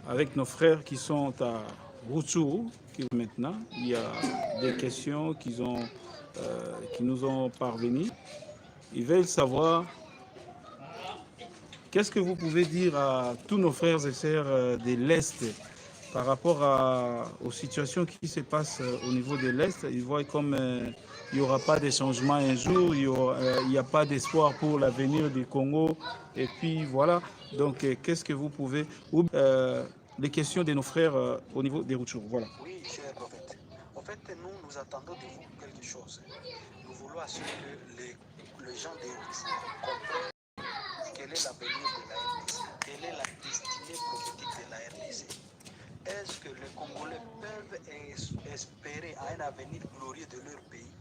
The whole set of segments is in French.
avec nos frères qui sont à Rutshuru. Maintenant, il y a des questions qui nous ont parvenues. Ils veulent savoir qu'est-ce que vous pouvez dire à tous nos frères et sœurs de l'Est par rapport aux situations qui se passent au niveau de l'Est. Ils voient comme il n'y aura pas de changement un jour, il n'y a pas d'espoir pour l'avenir du Congo. Et puis voilà, donc qu'est-ce que vous pouvez... les questions de nos frères au niveau des Rutshuru. Voilà. Oui, cher prophète. En fait, nous attendons de vous quelque chose. Nous voulons assurer que les gens des Rutshuru comprennent quel est l'avenir de la RDC, quelle est la destinée prophétique de la RDC. Est-ce que les Congolais peuvent espérer à un avenir glorieux de leur pays,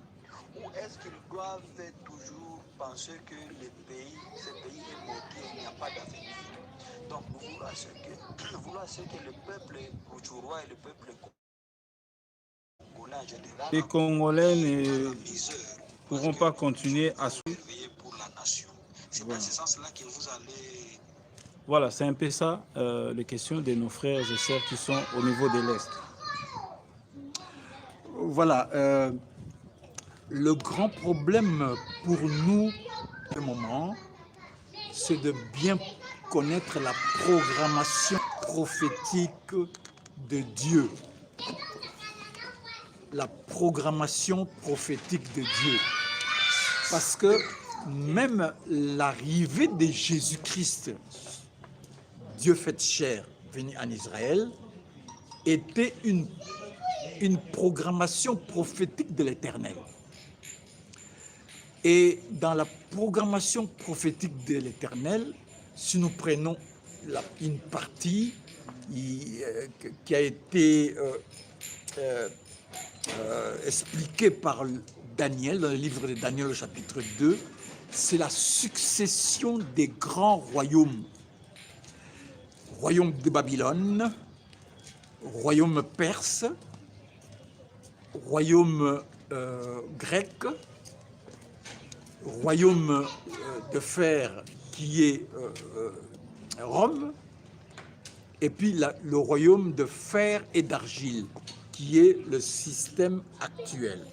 ou est-ce qu'ils doivent toujours penser que ce pays est maudit, il n'y a pas d'avenir? Donc nous voulons assurer que le peuple rutshuroi et le peuple congolais en général, les Congolais ne pourront pas continuer à surveiller pour la nation. C'est dans ce sens-là que vous allez... Voilà, c'est un peu ça, les questions de nos frères et sœurs qui sont au niveau de l'Est. Voilà, le grand problème pour nous, ce moment, c'est de bien connaître la programmation prophétique de Dieu. La programmation prophétique de Dieu. Parce que même l'arrivée de Jésus-Christ, Dieu fait chair, venu en Israël, était une programmation prophétique de l'Éternel. Et dans la programmation prophétique de l'Éternel, si nous prenons une partie qui a été expliquée par Daniel, dans le livre de Daniel au chapitre 2, c'est la succession des grands royaumes. Royaume de Babylone, royaume perse, royaume grec, royaume de fer qui est Rome, et puis le royaume de fer et d'argile qui est le système actuel.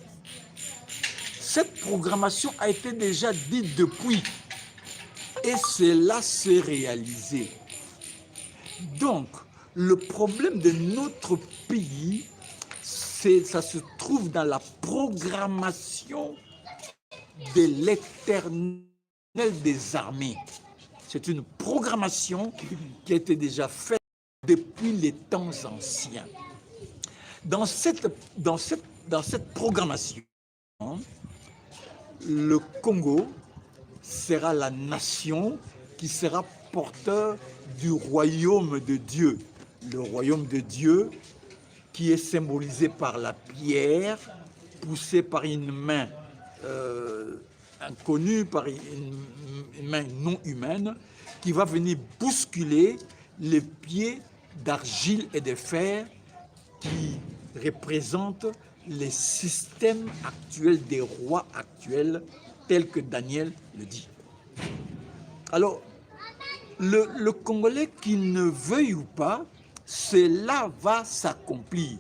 Cette programmation a été déjà dite depuis, et cela s'est réalisé. Donc, le problème de notre pays, ça se trouve dans la programmation de l'Éternel des armées. C'est une programmation qui a été déjà faite depuis les temps anciens. Dans cette programmation, le Congo sera la nation qui sera porteur du royaume de Dieu. Le royaume de Dieu qui est symbolisé par la pierre, poussée par une main inconnue, par une main non humaine, qui va venir bousculer les pieds d'argile et de fer qui représentent les systèmes actuels des rois actuels, tels que Daniel le dit. Alors, le Congolais qui ne veuille ou pas, cela va s'accomplir,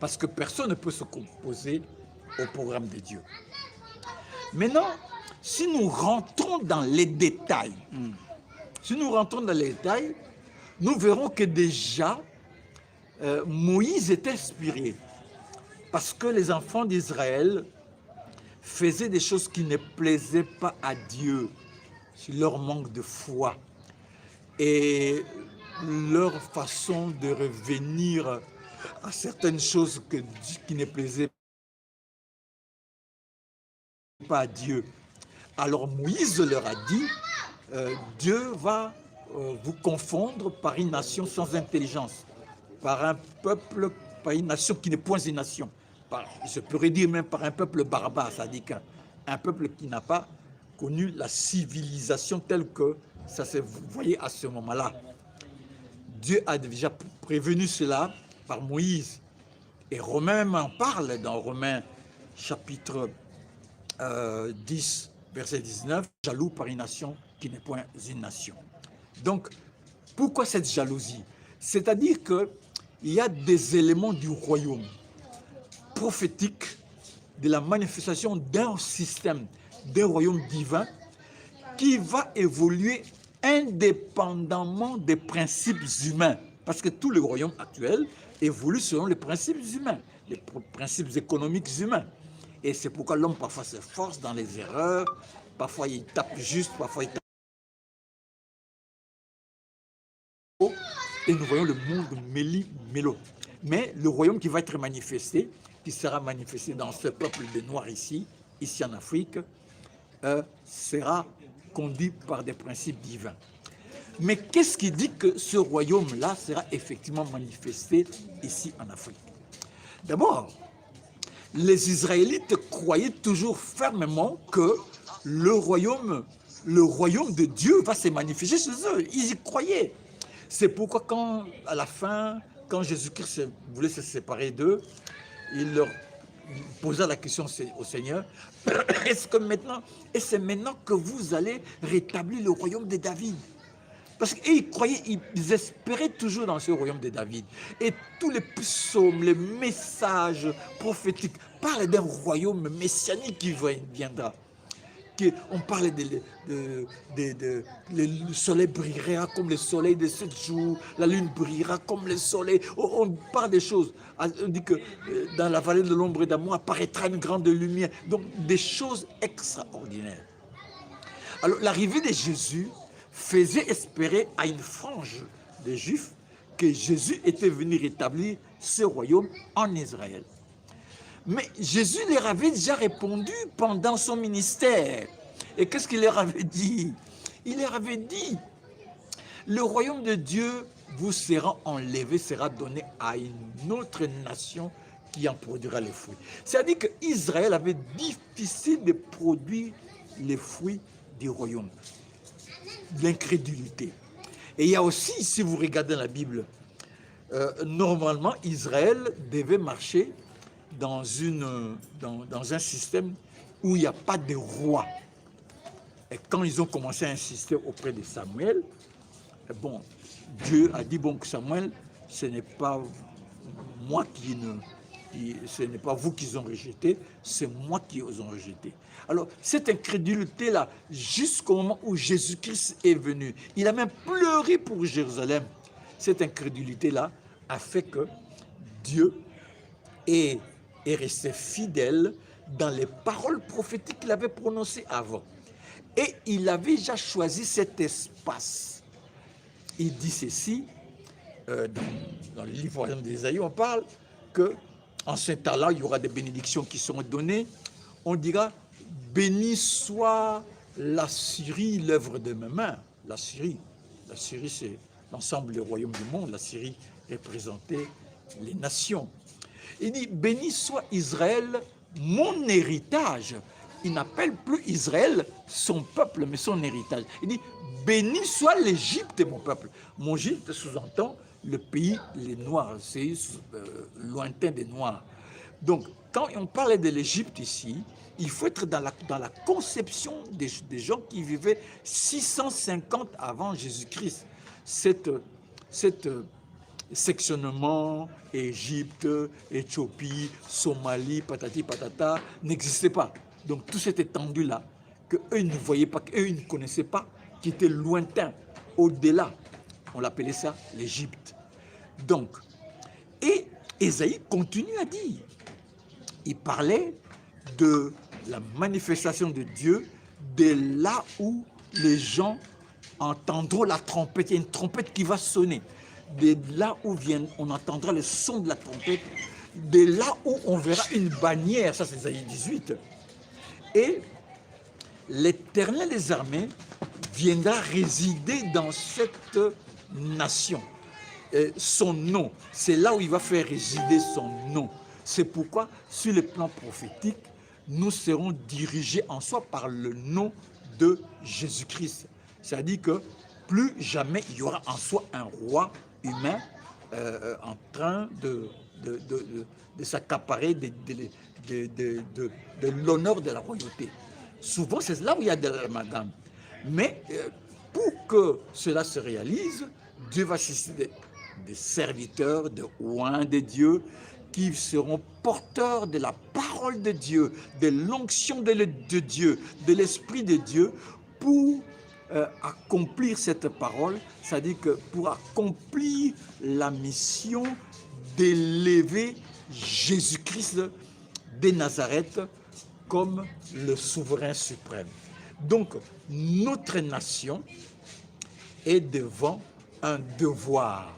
parce que personne ne peut se composer au programme de Dieu. Maintenant, si nous rentrons dans les détails, nous verrons que déjà, Moïse est inspiré, parce que les enfants d'Israël faisaient des choses qui ne plaisaient pas à Dieu, sur leur manque de foi et leur façon de revenir à certaines choses qui ne plaisaient pas à Dieu. Alors Moïse leur a dit, Dieu va vous confondre par une nation sans intelligence, par un peuple, par une nation qui n'est point une nation. Je pourrais dire même par un peuple barbare, c'est-à-dire un peuple qui n'a pas connu la civilisation telle que ça se voyait à ce moment-là. Dieu a déjà prévenu cela par Moïse. Et Romain même en parle dans Romains chapitre 10, verset 19, jaloux par une nation qui n'est point une nation. Donc, Pourquoi cette jalousie? C'est-à-dire qu'il y a des éléments du royaume prophétique, de la manifestation d'un système, d'un royaume divin qui va évoluer indépendamment des principes humains. Parce que tous les royaumes actuels évoluent selon les principes humains, les principes économiques humains. Et c'est pourquoi l'homme parfois se force dans les erreurs, parfois il tape juste, parfois il tape. Et nous voyons le monde méli-mélo. Mais le royaume qui va être manifesté, qui sera manifesté dans ce peuple de Noirs ici en Afrique, sera conduit par des principes divins. Mais qu'est-ce qui dit que ce royaume-là sera effectivement manifesté ici en Afrique? D'abord, les Israélites croyaient toujours fermement que le royaume de Dieu va se manifester chez eux. Ils y croyaient. C'est pourquoi à la fin, quand Jésus-Christ voulait se séparer d'eux, il leur posa la question au Seigneur, est-ce maintenant que vous allez rétablir le royaume de David? Parce qu'ils croyaient, ils espéraient toujours dans ce royaume de David. Et tous les psaumes, les messages prophétiques parlent d'un royaume messianique qui viendra. On parlait le soleil brillera comme le soleil de 7 jours, la lune brillera comme le soleil. On parle des choses. On dit que dans la vallée de l'ombre d'Amon apparaîtra une grande lumière. Donc des choses extraordinaires. Alors l'arrivée de Jésus faisait espérer à une frange des Juifs que Jésus était venu rétablir ce royaume en Israël. Mais Jésus leur avait déjà répondu pendant son ministère. Et qu'est-ce qu'il leur avait dit? Il leur avait dit, le royaume de Dieu vous sera enlevé, sera donné à une autre nation qui en produira les fruits. C'est-à-dire qu'Israël avait difficile de produire les fruits du royaume, l'incrédulité. Et il y a aussi, si vous regardez la Bible, normalement, Israël devait marcher dans un système où il n'y a pas de roi. Et quand ils ont commencé à insister auprès de Samuel, bon, Dieu a dit, bon, Samuel, ce n'est pas moi ce n'est pas vous qui ont rejeté, c'est moi qui os ont rejeté. Alors, cette incrédulité-là, jusqu'au moment où Jésus-Christ est venu, il a même pleuré pour Jérusalem. Cette incrédulité-là a fait que Dieu est resté fidèle dans les paroles prophétiques qu'il avait prononcées avant. Et il avait déjà choisi cet espace. Il dit ceci, dans le livre d'Ésaïe, on parle qu'en ce temps-là, il y aura des bénédictions qui seront données. On dira, béni soit la Syrie, l'œuvre de mes mains. La Syrie, c'est l'ensemble des royaumes du monde. La Syrie représentait les nations. Il dit, béni soit Israël, mon héritage. Il n'appelle plus Israël son peuple, mais son héritage. Il dit, béni soit l'Égypte, mon peuple. Mon Égypte sous-entend le pays, les Noirs, c'est lointain des Noirs. Donc, quand on parlait de l'Égypte ici, il faut être dans la conception des gens qui vivaient 650 avant Jésus-Christ. Cette sectionnement, Égypte, Éthiopie, Somalie, patati patata, n'existait pas. Donc toute cette étendue-là, qu'eux ne voyaient pas, qu'eux ne connaissaient pas, qui était lointain, au-delà, on l'appelait ça l'Égypte. Donc, et Ésaïe continue à dire, il parlait de la manifestation de Dieu, de là où les gens entendront la trompette. Il y a une trompette qui va sonner. De là où on entendra le son de la trompette, de là où on verra une bannière, ça c'est Isaïe 18. Et l'Éternel des armées viendra résider dans cette nation. Et son nom, c'est là où il va faire résider son nom. C'est pourquoi, sur le plan prophétique, nous serons dirigés en soi par le nom de Jésus-Christ. C'est-à-dire que plus jamais il y aura en soi un roi humain en train de s'accaparer de l'honneur de la royauté. Souvent, c'est là où il y a de l'amalgame. Mais pour que cela se réalise, Dieu va susciter des serviteurs, de oints de Dieu, qui seront porteurs de la parole de Dieu, de l'onction de Dieu, de l'Esprit de Dieu, pour accomplir cette parole, c'est-à-dire que pour accomplir la mission d'élever Jésus-Christ de Nazareth comme le souverain suprême. Donc, notre nation est devant un devoir.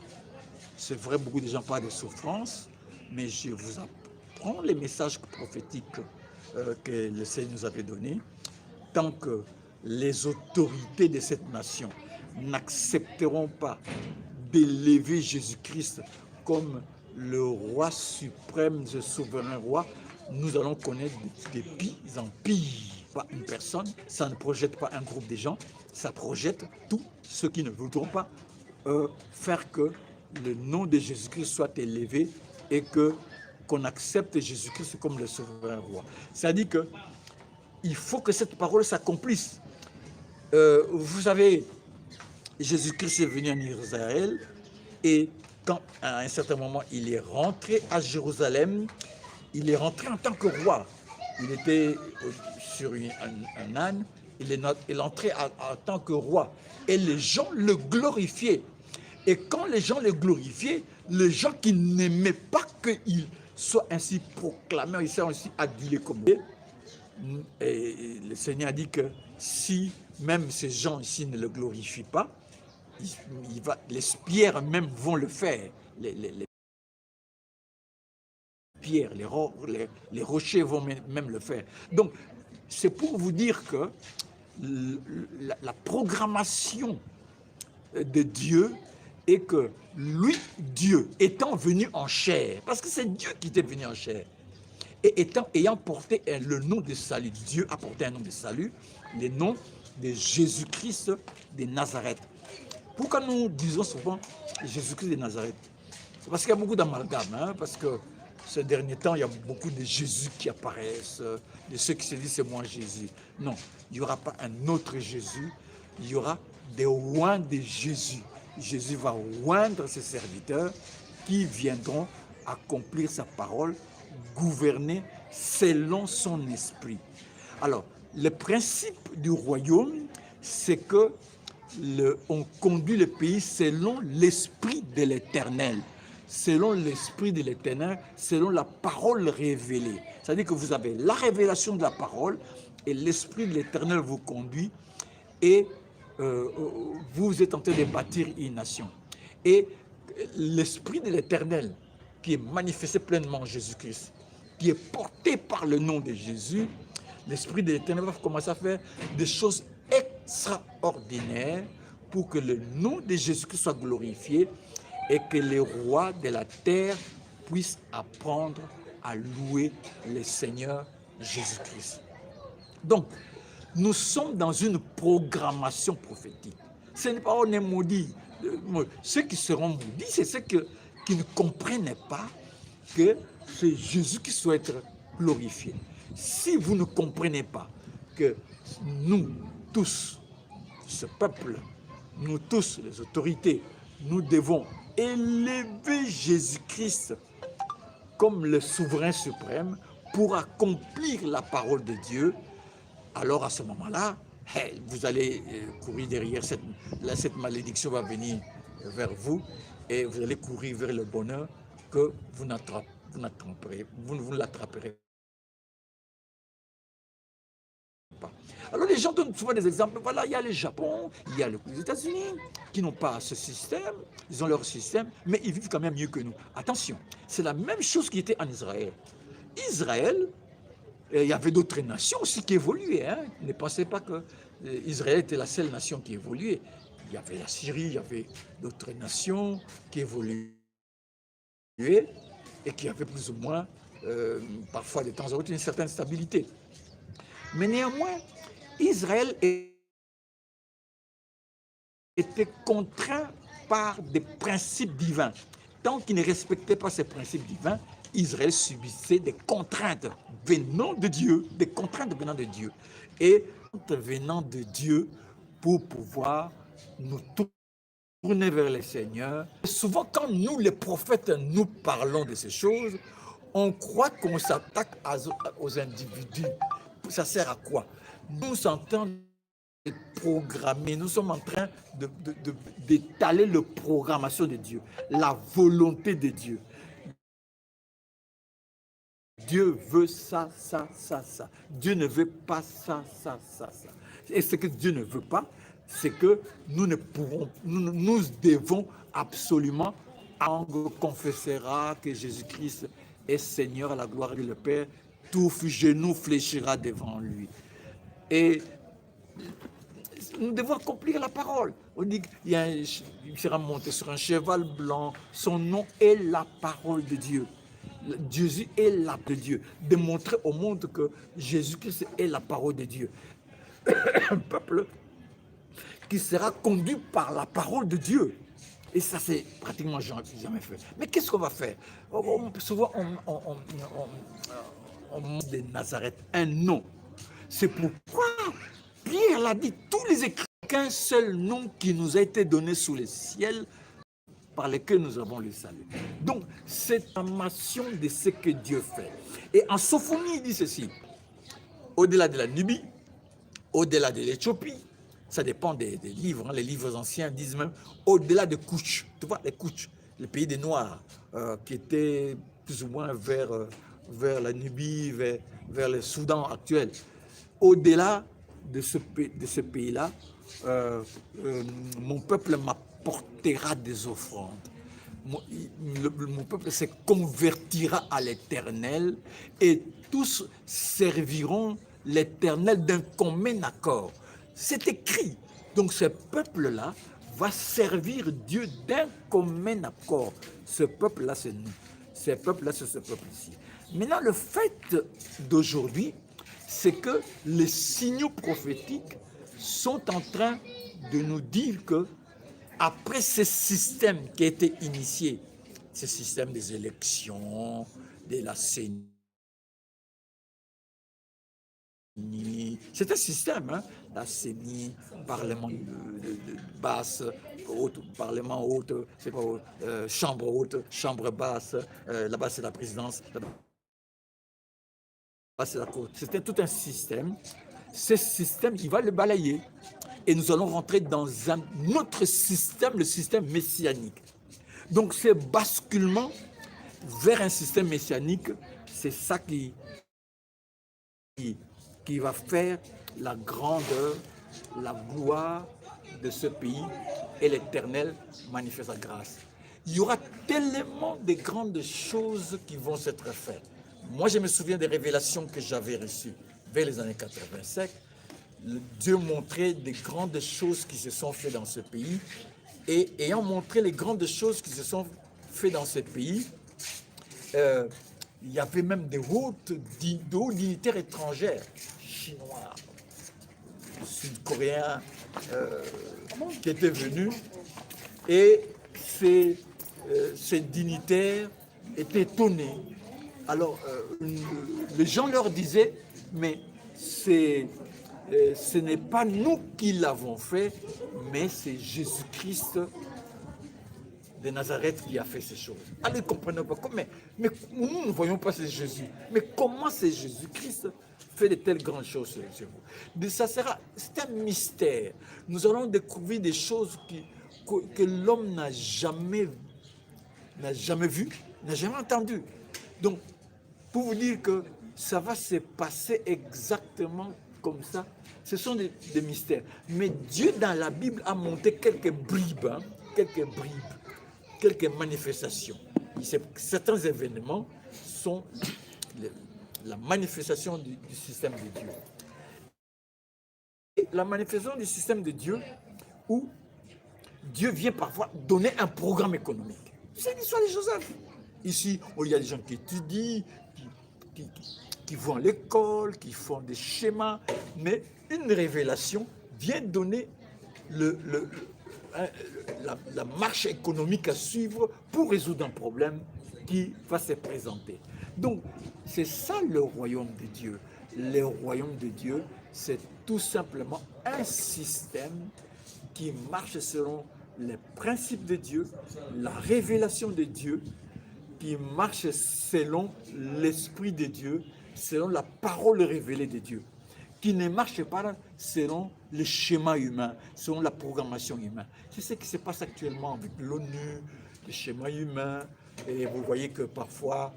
C'est vrai, beaucoup de gens parlent de souffrance, mais je vous apprends les messages prophétiques que le Seigneur nous avait donnés. Tant que les autorités de cette nation n'accepteront pas d'élever Jésus-Christ comme le roi suprême, le souverain roi, nous allons connaître des pires en pire. Pas une personne, ça ne projette pas un groupe de gens, ça projette tous ceux qui ne voudront pas faire que le nom de Jésus-Christ soit élevé et qu'on accepte Jésus-Christ comme le souverain roi. C'est-à-dire qu'il faut que cette parole s'accomplisse. Vous savez, Jésus-Christ est venu en Israël et quand à un certain moment il est rentré à Jérusalem, il est rentré en tant que roi. Il était sur un âne, il est entré en tant que roi et les gens le glorifiaient. Et quand les gens le glorifiaient, les gens qui n'aimaient pas qu'il soit ainsi proclamé, il soit ainsi adulé comme Dieu, et le Seigneur a dit que si même ces gens ici ne le glorifient pas, les pierres même vont le faire. Les pierres, les rochers vont même le faire. Donc, c'est pour vous dire que la programmation de Dieu est que lui, Dieu, étant venu en chair, parce que c'est Dieu qui était venu en chair, et ayant porté le nom de salut, Dieu a porté un nom de salut, le nom de Jésus-Christ de Nazareth. Pourquoi nous disons souvent Jésus-Christ de Nazareth? Parce qu'il y a beaucoup d'amalgames, hein, parce que ces derniers temps, il y a beaucoup de Jésus qui apparaissent, de ceux qui se disent c'est moi Jésus. Non, il n'y aura pas un autre Jésus, il y aura des oints de Jésus. Jésus va oindre ses serviteurs qui viendront accomplir sa parole, gouverner selon son esprit. Alors, le principe du royaume, c'est que on conduit le pays selon l'esprit de l'Éternel. Selon l'esprit de l'Éternel, selon la parole révélée. C'est-à-dire que vous avez la révélation de la parole et l'esprit de l'Éternel vous conduit et vous êtes en train de bâtir une nation. Et l'esprit de l'Éternel qui est manifesté pleinement en Jésus-Christ, qui est porté par le nom de Jésus, l'esprit de l'Éternel va commencer à faire des choses extraordinaires pour que le nom de Jésus-Christ soit glorifié et que les rois de la terre puissent apprendre à louer le Seigneur Jésus-Christ. Donc, nous sommes dans une programmation prophétique. Ce n'est pas on est maudit. Ceux qui seront maudits, c'est ceux qui ne comprennent pas que c'est Jésus qui souhaite être glorifié. Si vous ne comprenez pas que nous tous, ce peuple, nous tous, les autorités, nous devons élever Jésus-Christ comme le souverain suprême pour accomplir la parole de Dieu, alors à ce moment-là, vous allez courir derrière cette malédiction va venir vers vous et vous allez courir vers le bonheur que vous ne l'attraperez pas. Alors les gens donnent souvent des exemples. Voilà, il y a le Japon, il y a les États-Unis qui n'ont pas ce système, ils ont leur système, mais ils vivent quand même mieux que nous. Attention, c'est la même chose qui était en Israël. Israël, il y avait d'autres nations aussi qui évoluaient. Hein. Ne pensez pas que Israël était la seule nation qui évoluait. Il y avait la Syrie, il y avait d'autres nations qui évoluaient et qui avaient plus ou moins, parfois de temps en temps, une certaine stabilité. Mais néanmoins, Israël était contraint par des principes divins. Tant qu'il ne respectait pas ces principes divins, Israël subissait des contraintes venant de Dieu, des contraintes venant de Dieu. Et venant de Dieu pour pouvoir nous tourner vers le Seigneur. Souvent, quand nous, les prophètes, nous parlons de ces choses, on croit qu'on s'attaque aux individus. Ça sert à quoi? Nous sommes en train de programmer, nous sommes en train d'étaler la programmation de Dieu, la volonté de Dieu. Dieu veut ça, ça, ça, ça. Dieu ne veut pas ça, ça, ça, ça. Et ce que Dieu ne veut pas, c'est que nous ne pourrons, nous devons absolument, on confessera que Jésus-Christ est Seigneur à la gloire de le Père, tout genou fléchira devant lui. Et nous devons accomplir la parole. On dit qu'il sera monté sur un cheval blanc, son nom est la parole de Dieu. Jésus est la parole de Dieu. Démontrer au monde que Jésus-Christ est la parole de Dieu. Un peuple qui sera conduit par la parole de Dieu. Et ça, c'est pratiquement jamais fait. Mais qu'est-ce qu'on va faire? Souvent, on montre de Nazareth un nom. C'est pourquoi Pierre l'a dit, tous les écrits, qu'un seul nom qui nous a été donné sous le ciel, par lesquels nous avons le salut. Donc, c'est l'information de ce que Dieu fait. Et en Sophonie, il dit ceci, au-delà de la Nubie, au-delà de l'Éthiopie, ça dépend des livres, hein, les livres anciens disent même, au-delà de Couch, tu vois, les Couch, le pays des Noirs, qui étaient plus ou moins vers la Nubie, vers le Soudan actuel. Au-delà de ce pays-là, mon peuple m'apportera des offrandes. Mon peuple se convertira à l'Éternel et tous serviront l'Éternel d'un commun accord. C'est écrit. Donc ce peuple-là va servir Dieu d'un commun accord. Ce peuple-là, c'est nous. Ce peuple-là, c'est ce peuple-ci. Maintenant, le fait d'aujourd'hui, c'est que les signaux prophétiques sont en train de nous dire que après ce système qui a été initié, ce système des élections, de la CENI, c'est un système, hein? La CENI, Parlement basse, haute, Parlement haute, c'est pas chambre haute, chambre basse, là-bas c'est la présidence, là-bas c'est la cour. C'était tout un système. Ce système, il va le balayer. Et nous allons rentrer dans un autre système, le système messianique. Donc ce basculement vers un système messianique, c'est ça qui va faire la grandeur, la gloire de ce pays et l'Éternel manifeste sa grâce. Il y aura tellement de grandes choses qui vont s'être faites. Moi, je me souviens des révélations que j'avais reçues vers les années 85. Dieu montrait des grandes choses qui se sont faites dans ce pays. Et ayant montré les grandes choses qui se sont faites dans ce pays, il y avait même des hauts dignitaires étrangères, chinois, sud-coréens, qui étaient venus. Et ces dignitaires étaient étonnés. Alors, les gens leur disaient, mais ce n'est pas nous qui l'avons fait, mais c'est Jésus-Christ de Nazareth qui a fait ces choses. Alors, ils ne comprenaient pas. Mais nous ne voyons pas c'est Jésus. Mais comment c'est Jésus-Christ fait de telles grandes choses chez vous? C'est un mystère. Nous allons découvrir des choses que l'homme n'a jamais vues, n'a jamais entendues. Donc, pour vous dire que ça va se passer exactement comme ça, ce sont des mystères. Mais Dieu, dans la Bible, a montré quelques bribes, hein, quelques manifestations. Certains événements sont la manifestation du système de Dieu. Et la manifestation du système de Dieu, où Dieu vient parfois donner un programme économique. C'est l'histoire de Joseph. Ici, il y a des gens qui étudient, qui vont à l'école, qui font des schémas, mais une révélation vient donner la marche économique à suivre pour résoudre un problème qui va se présenter. Donc, c'est ça le royaume de Dieu. Le royaume de Dieu, c'est tout simplement un système qui marche selon les principes de Dieu, la révélation de Dieu, qui marche selon l'Esprit de Dieu, selon la parole révélée de Dieu, qui ne marche pas selon le schéma humain, selon la programmation humaine. C'est ce qui se passe actuellement avec l'ONU, le schéma humain, et vous voyez que parfois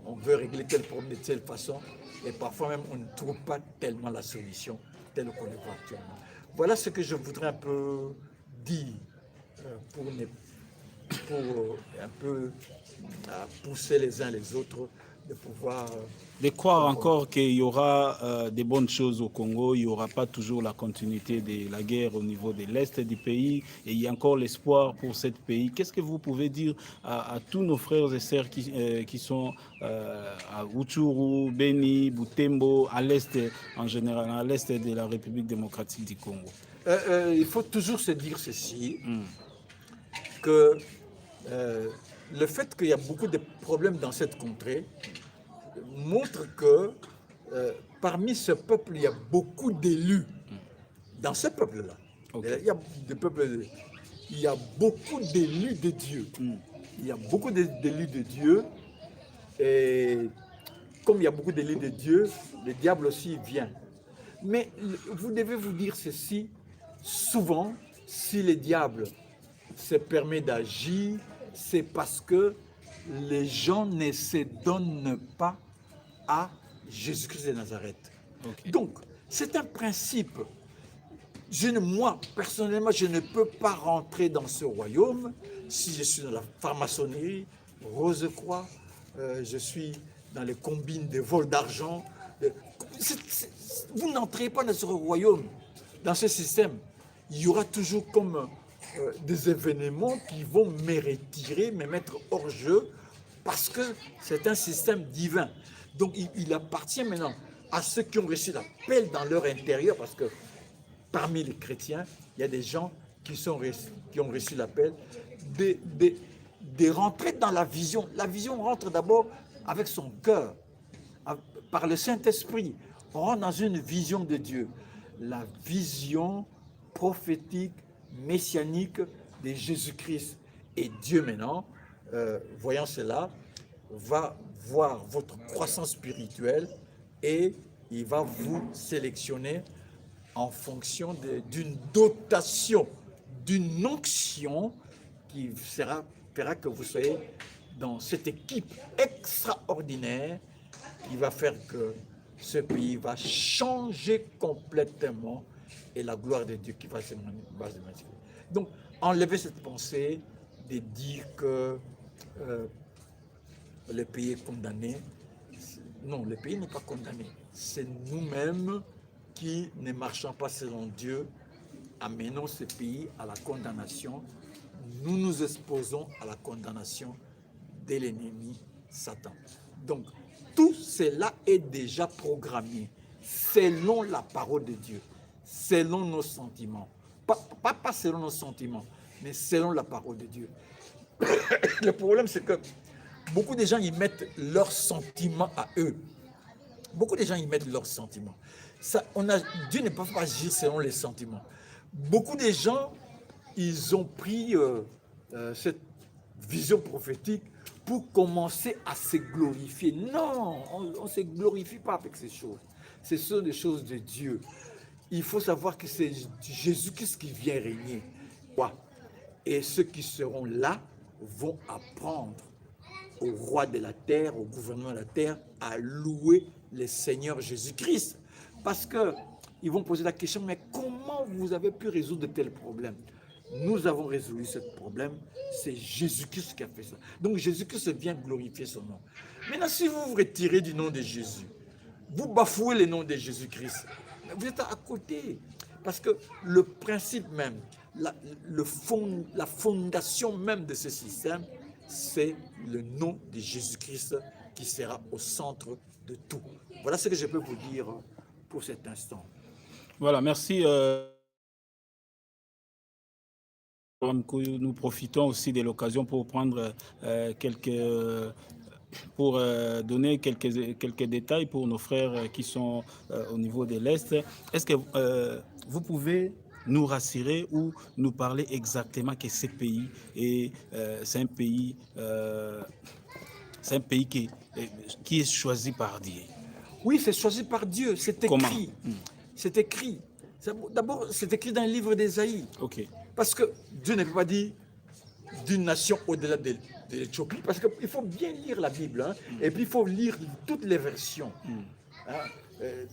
on veut régler tel problème de telle façon, et parfois même on ne trouve pas tellement la solution telle qu'on le voit actuellement. Voilà ce que je voudrais un peu dire pour un peu pousser les uns les autres de pouvoir... De croire encore qu'il y aura des bonnes choses au Congo, il n'y aura pas toujours la continuité de la guerre au niveau de l'Est du pays, et il y a encore l'espoir pour ce pays. Qu'est-ce que vous pouvez dire à tous nos frères et sœurs qui sont à Rutshuru, Beni, Butembo, à l'Est en général, à l'Est de la République démocratique du Congo? Il faut toujours se dire ceci, que le fait qu'il y a beaucoup de problèmes dans cette contrée montre que parmi ce peuple, il y a beaucoup d'élus. Dans ce peuple-là, il y a beaucoup d'élus de Dieu. Il y a beaucoup d'élus de Dieu. Et comme il y a beaucoup d'élus de Dieu, le diable aussi vient. Mais vous devez vous dire ceci, souvent, si le diable se permet d'agir, c'est parce que les gens ne se donnent pas à Jésus-Christ de Nazareth. Okay. Donc, c'est un principe. Moi, personnellement, je ne peux pas rentrer dans ce royaume si je suis dans la franc-maçonnerie, Rose-Croix, je suis dans les combines de vol d'argent. Vous n'entrez pas dans ce royaume, dans ce système. Il y aura toujours comme des événements qui vont me retirer, me mettre hors jeu, parce que c'est un système divin. Donc il appartient maintenant à ceux qui ont reçu l'appel dans leur intérieur, parce que parmi les chrétiens, il y a des gens qui ont reçu l'appel de rentrer dans la vision. La vision rentre d'abord avec son cœur, par le Saint-Esprit. On rentre dans une vision de Dieu. La vision prophétique, messianique de Jésus-Christ. Et Dieu maintenant, voyant cela, va voir votre croissance spirituelle et il va vous sélectionner en fonction d'une dotation, d'une onction qui fera que vous soyez dans cette équipe extraordinaire qui va faire que ce pays va changer complètement et la gloire de Dieu qui va se manifester. Donc, enlever cette pensée de dire que le pays est condamné. Non, le pays n'est pas condamné. C'est nous-mêmes qui, ne marchant pas selon Dieu, amenons ce pays à la condamnation. Nous nous exposons à la condamnation de l'ennemi Satan. Donc, tout cela est déjà programmé selon la parole de Dieu, selon nos sentiments. Pas selon nos sentiments, mais selon la parole de Dieu. Le problème, c'est que beaucoup de gens y mettent leurs sentiments à eux. Beaucoup de gens y mettent leurs sentiments. Dieu ne peut pas agir selon les sentiments. Beaucoup de gens, ils ont pris cette vision prophétique pour commencer à se glorifier. Non, on ne se glorifie pas avec ces choses. Ce sont des choses de Dieu. Il faut savoir que c'est Jésus-Christ qui vient régner. Et ceux qui seront là vont apprendre au roi de la terre, au gouvernement de la terre, à louer le Seigneur Jésus-Christ. Parce qu'ils vont poser la question, mais comment vous avez pu résoudre tel problème? Nous avons résolu ce problème, c'est Jésus-Christ qui a fait ça. Donc Jésus-Christ vient glorifier son nom. Maintenant, si vous vous retirez du nom de Jésus, vous bafouez le nom de Jésus-Christ, vous êtes à côté. Parce que le principe même, la fondation même de ce système, c'est le nom de Jésus-Christ qui sera au centre de tout. Voilà ce que je peux vous dire pour cet instant. Voilà, merci. Nous profitons aussi de l'occasion pour prendre pour donner quelques détails pour nos frères qui sont au niveau de l'Est. Est-ce que vous pouvez nous rassurer ou nous parler exactement que ce pays est, c'est un pays qui est choisi par Dieu. Oui, c'est choisi par Dieu, c'est Comment? écrit. C'est écrit. D'abord, c'est écrit dans le livre d'Ésaïe. Ok. Parce que Dieu ne peut pas dire d'une nation au-delà de l'Éthiopie, parce qu'il faut bien lire la Bible, hein, et puis il faut lire toutes les versions. Hein.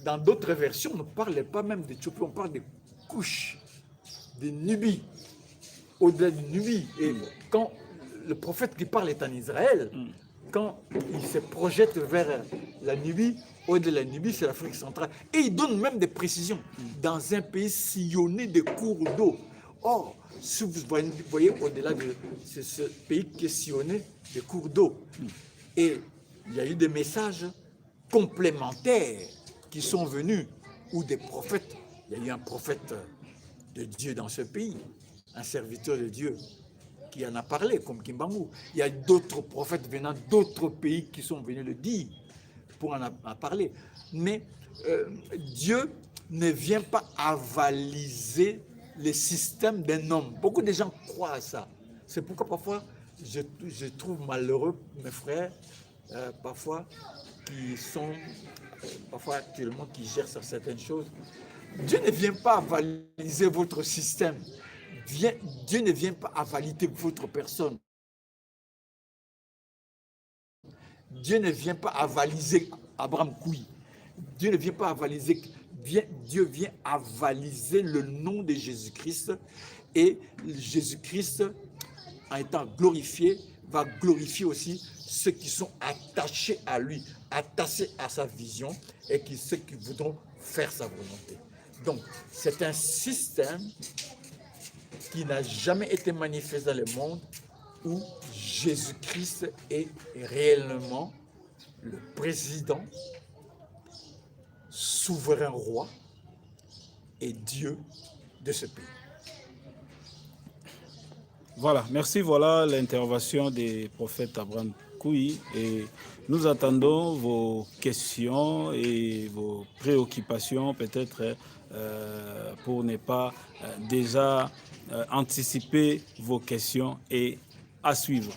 Dans d'autres versions, on ne parle pas même d'Éthiopie, on parle de Couches, de Nubie, au-delà de Nubie. Et quand le prophète qui parle est en Israël, quand il se projette vers la Nubie, au-delà de la Nubie, c'est l'Afrique centrale. Et il donne même des précisions. Dans un pays sillonné de cours d'eau. Or, si vous voyez au-delà de ce pays qui est sillonné de cours d'eau. Et il y a eu des messages complémentaires qui sont venus, ou des prophètes. Il y a eu un prophète de Dieu dans ce pays, un serviteur de Dieu, qui en a parlé, comme Kimbangu. Il y a d'autres prophètes venant d'autres pays qui sont venus le dire pour en parler. Mais Dieu ne vient pas avaliser le système d'un homme. Beaucoup de gens croient à ça. C'est pourquoi parfois je trouve malheureux mes frères, parfois qui sont, parfois actuellement qui gèrent sur certaines choses. Dieu ne vient pas avaliser votre système. Dieu ne vient pas avaliser votre personne. Dieu ne vient pas avaliser Abraham Koui. Dieu ne vient pas avaliser. Dieu vient avaliser le nom de Jésus-Christ. Et Jésus-Christ, en étant glorifié, va glorifier aussi ceux qui sont attachés à lui, attachés à sa vision et ceux qui voudront faire sa volonté. Donc, c'est un système qui n'a jamais été manifesté dans le monde où Jésus-Christ est réellement le président, souverain roi et Dieu de ce pays. Voilà, merci. Voilà l'intervention des prophètes Abraham Koui. Et nous attendons vos questions et vos préoccupations, peut-être pour ne pas déjà anticiper vos questions et à suivre.